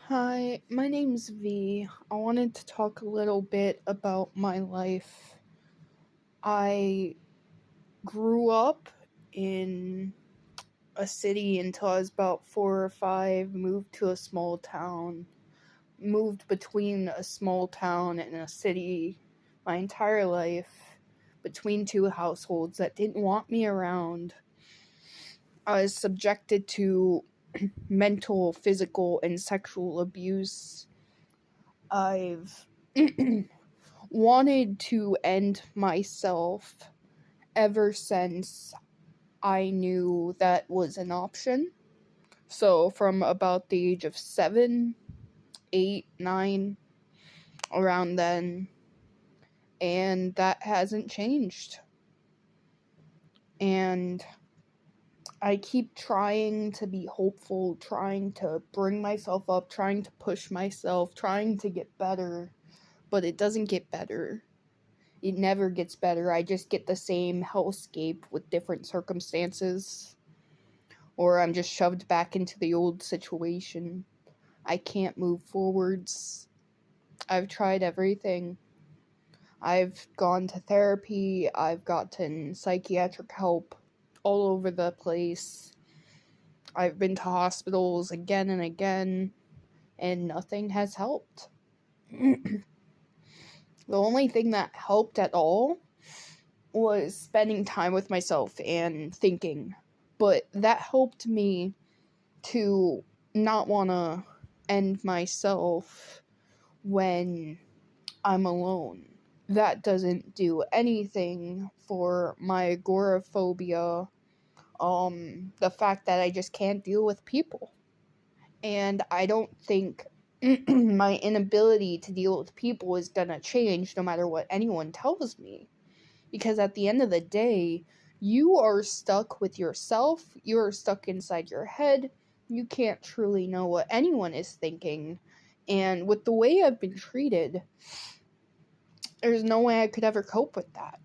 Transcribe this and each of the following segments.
Hi, my name's V. I wanted to talk a little bit about my life. I grew up in a city until I was about 4 or 5, moved to a small town, moved between a small town and a city my entire life, between two households that didn't want me around. I was subjected to mental, physical, and sexual abuse. I've wanted to end myself ever since I knew that was an option. So, from about the age of 7, 8, 9, around then, and that hasn't changed. And I keep trying to be hopeful, trying to bring myself up, trying to push myself, trying to get better, but it doesn't get better. It never gets better. I just get the same hellscape with different circumstances. Or I'm just shoved back into the old situation. I can't move forwards. I've tried everything. I've gone to therapy. I've gotten psychiatric help all over the place. I've been to hospitals again and again, and nothing has helped. The only thing that helped at all was spending time with myself and thinking. But that helped me to not want to end myself when I'm alone. That doesn't do anything for my agoraphobia, the fact that I just can't deal with people. And I don't think my inability to deal with people is gonna change no matter what anyone tells me. Because at the end of the day, you are stuck with yourself, you are stuck inside your head, you can't truly know what anyone is thinking. And with the way I've been treated, there's no way I could ever cope with that.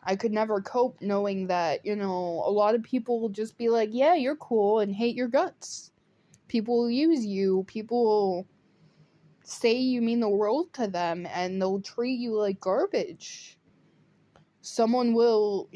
I could never cope knowing that, a lot of people will just be like, yeah, you're cool, and hate your guts. People will use you, people will say you mean the world to them, and they'll treat you like garbage. Someone will,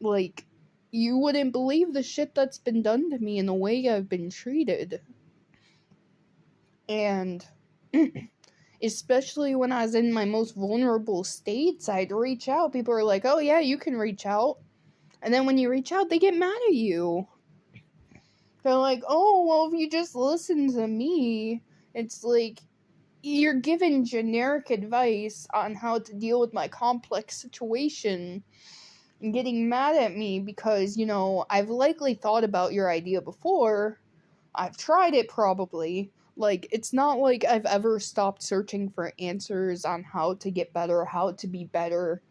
like, you wouldn't believe the shit that's been done to me and the way I've been treated. And especially when I was in my most vulnerable states, I'd reach out. People are like, oh yeah, you can reach out. And then when you reach out, they get mad at you. They're like, oh, well, if you just listen to me, it's like, you're given generic advice on how to deal with my complex situation and getting mad at me because, I've likely thought about your idea before. I've tried it probably. Like, it's not like I've ever stopped searching for answers on how to get better, how to be better.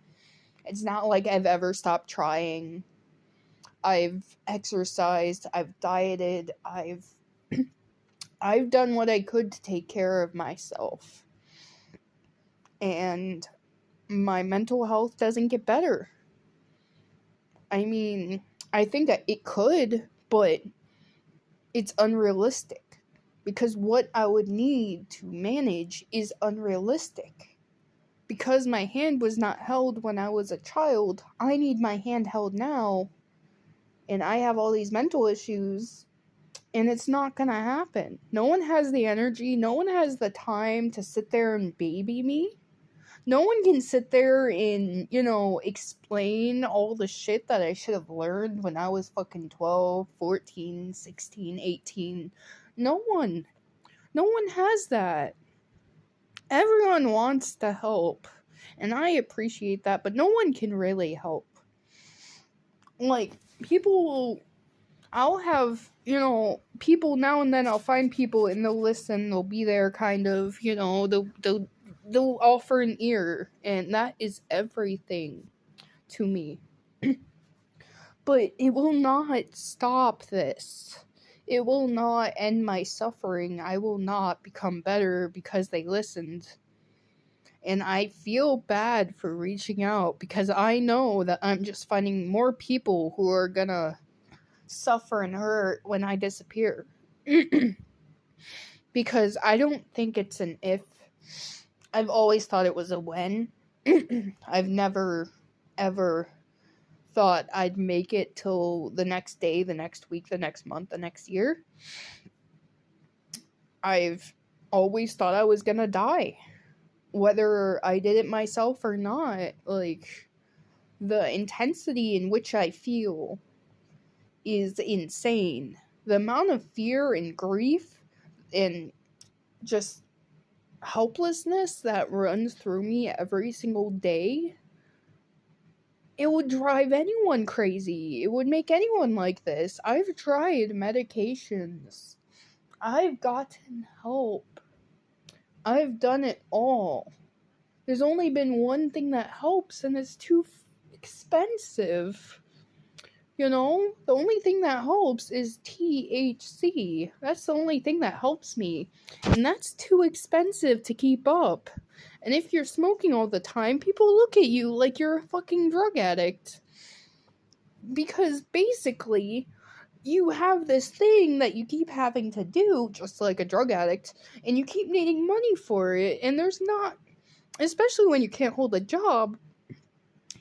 It's not like I've ever stopped trying. I've exercised, I've dieted, I've done what I could to take care of myself. And my mental health doesn't get better. I mean, I think that it could, but it's unrealistic. Because what I would need to manage is unrealistic. Because my hand was not held when I was a child, I need my hand held now. And I have all these mental issues, and it's not gonna happen. No one has the energy, no one has the time to sit there and baby me. No one can sit there and, explain all the shit that I should have learned when I was fucking 12, 14, 16, 18. No one. No one has that. Everyone wants to help, and I appreciate that, but no one can really help. Like, people will... I'll have, people now and then. I'll find people and they'll listen, they'll be there kind of, they'll offer an ear, and that is everything to me. But it will not stop this. It will not end my suffering. I will not become better because they listened. And I feel bad for reaching out because I know that I'm just finding more people who are gonna suffer and hurt when I disappear. because I don't think it's an if. I've always thought it was a when. I've never, ever thought I'd make it till the next day, the next week, the next month, the next year. I've always thought I was gonna die. Whether I did it myself or not, like, the intensity in which I feel is insane. The amount of fear and grief and just helplessness that runs through me every single day, it would drive anyone crazy. It would make anyone like this. I've tried medications. I've gotten help. I've done it all. There's only been one thing that helps, and it's too expensive. You know, the only thing that helps is THC. That's the only thing that helps me. And that's too expensive to keep up. And if you're smoking all the time, people look at you like you're a fucking drug addict. Because basically, you have this thing that you keep having to do, just like a drug addict, and you keep needing money for it, and there's not, especially when you can't hold a job.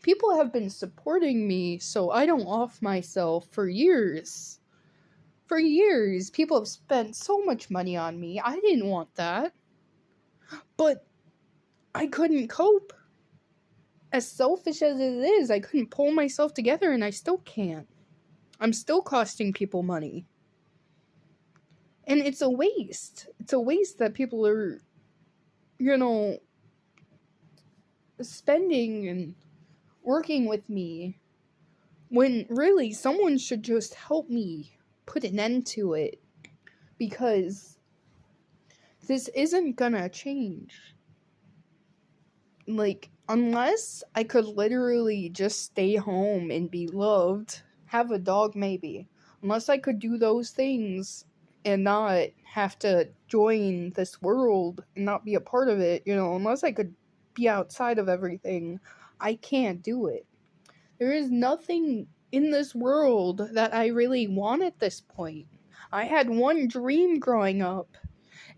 People have been supporting me so I don't off myself for years. For years, people have spent so much money on me. I didn't want that. But I couldn't cope. As selfish as it is, I couldn't pull myself together, and I still can't. I'm still costing people money. And it's a waste. It's a waste that people are, spending and working with me, when really someone should just help me put an end to it, because this isn't gonna change. Like, unless I could literally just stay home and be loved, have a dog maybe, unless I could do those things and not have to join this world and not be a part of it, unless I could be outside of everything, I can't do it. There is nothing in this world that I really want at this point. I had one dream growing up,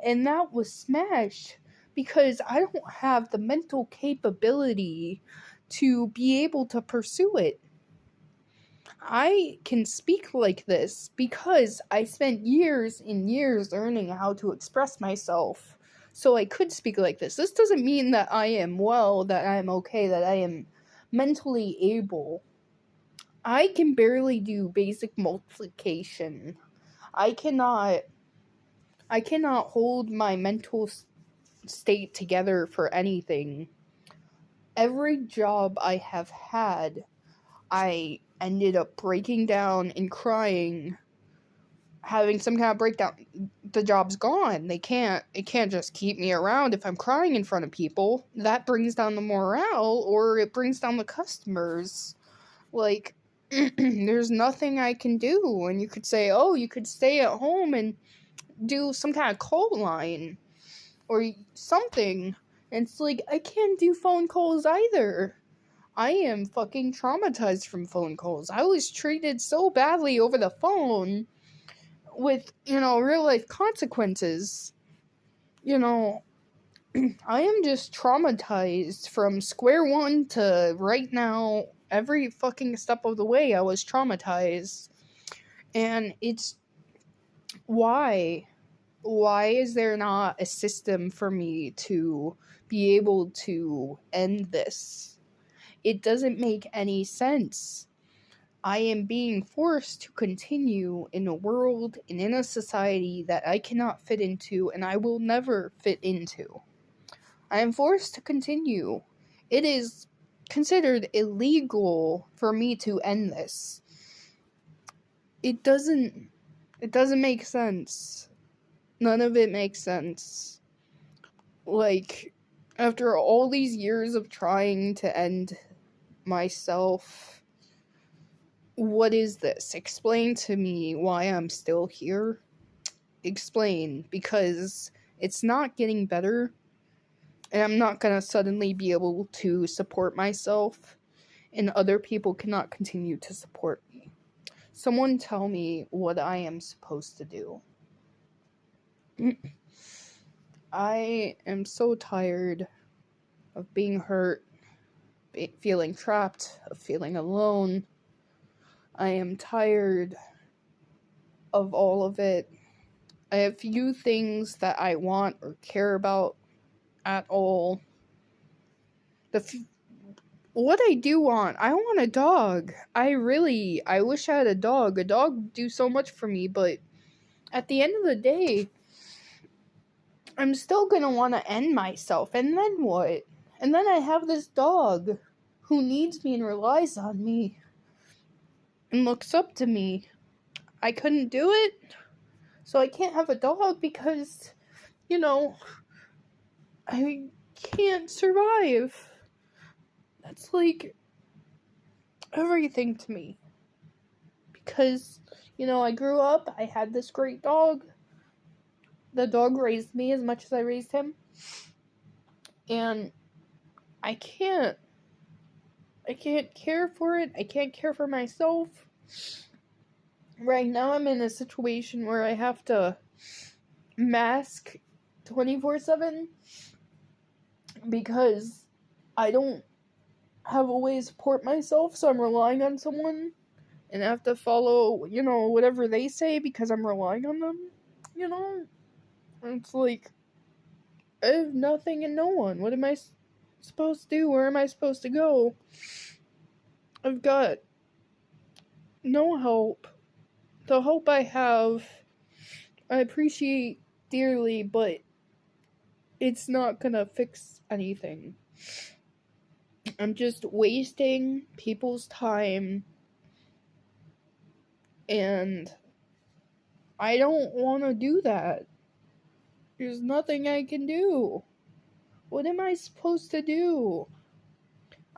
and that was smashed because I don't have the mental capability to be able to pursue it. I can speak like this because I spent years and years learning how to express myself, so I could speak like this. This doesn't mean that I am well, that I am okay, that I am mentally able. I can barely do basic multiplication. I cannot hold my mental state together for anything. Every job I have had, I ended up breaking down and crying, having some kind of breakdown. The job's gone. It can't just keep me around if I'm crying in front of people. That brings down the morale, or it brings down the customers. Like, there's nothing I can do. And you could say, oh, you could stay at home and do some kind of call line or something. And it's like, I can't do phone calls either. I am fucking traumatized from phone calls. I was treated so badly over the phone with, real life consequences. I am just traumatized from square one to right now. Every fucking step of the way, I was traumatized. And it's, why? Why is there not a system for me to be able to end this? It doesn't make any sense. I am being forced to continue in a world and in a society that I cannot fit into, and I will never fit into. I am forced to continue. It is considered illegal for me to end this. It doesn't make sense. None of it makes sense. Like, after all these years of trying to end myself, what is this? Explain to me why I'm still here. Explain, because it's not getting better, and I'm not gonna suddenly be able to support myself, and other people cannot continue to support me. Someone tell me what I am supposed to do. I am so tired of being hurt, feeling trapped, of feeling alone. I am tired of all of it. I have few things that I want or care about at all. What I do want, I want a dog. I wish I had a dog. A dog would do so much for me, but at the end of the day, I'm still gonna want to end myself, and then what? And then I have this dog who needs me and relies on me and looks up to me. I couldn't do it, so I can't have a dog because, I can't survive. That's like everything to me. Because, I grew up, I had this great dog. The dog raised me as much as I raised him. And I can't care for it. I can't care for myself. Right now I'm in a situation where I have to mask 24/7 because I don't have a way to support myself, so I'm relying on someone and I have to follow, whatever they say because I'm relying on them, It's like, I have nothing and no one. What am I supposed to do? Where am I supposed to go? I've got no help. The help I have, I appreciate dearly, but it's not gonna fix anything. I'm just wasting people's time, and I don't want to do that. There's nothing I can do. What am I supposed to do?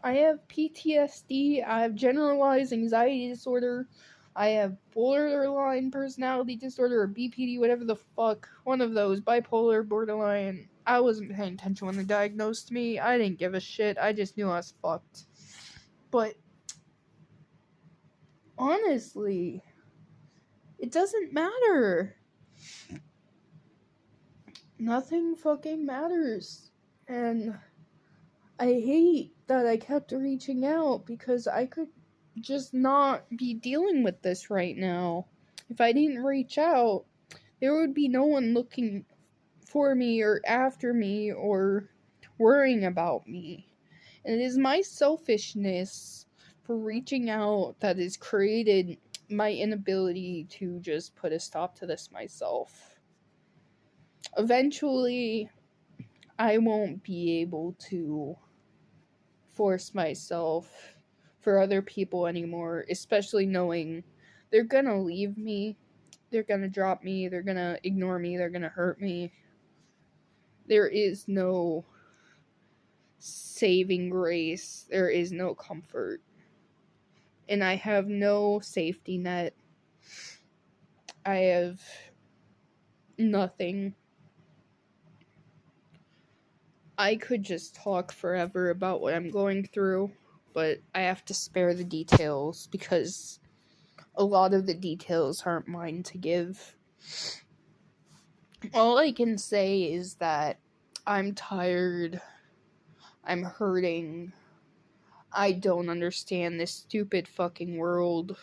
I have PTSD, I have generalized anxiety disorder, I have borderline personality disorder, or BPD, whatever the fuck, one of those, bipolar, borderline. I wasn't paying attention when they diagnosed me. I didn't give a shit. I just knew I was fucked. But honestly, it doesn't matter. Nothing fucking matters. And I hate that I kept reaching out because I could just not be dealing with this right now. If I didn't reach out, there would be no one looking for me or after me or worrying about me. And it is my selfishness for reaching out that has created my inability to just put a stop to this myself. Eventually, I won't be able to force myself for other people anymore, especially knowing they're gonna leave me, they're gonna drop me, they're gonna ignore me, they're gonna hurt me. There is no saving grace, there is no comfort, and I have no safety net. I have nothing. I could just talk forever about what I'm going through, but I have to spare the details because a lot of the details aren't mine to give. All I can say is that I'm tired. I'm hurting. I don't understand this stupid fucking world.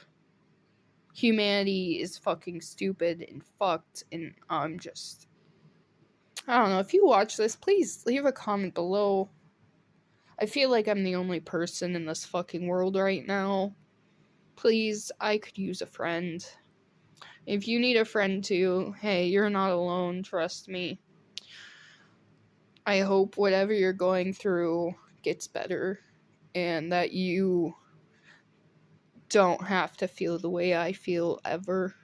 Humanity is fucking stupid and fucked, and I don't know. If you watch this, please leave a comment below. I feel like I'm the only person in this fucking world right now. Please, I could use a friend. If you need a friend too, hey, you're not alone, trust me. I hope whatever you're going through gets better, and that you don't have to feel the way I feel ever.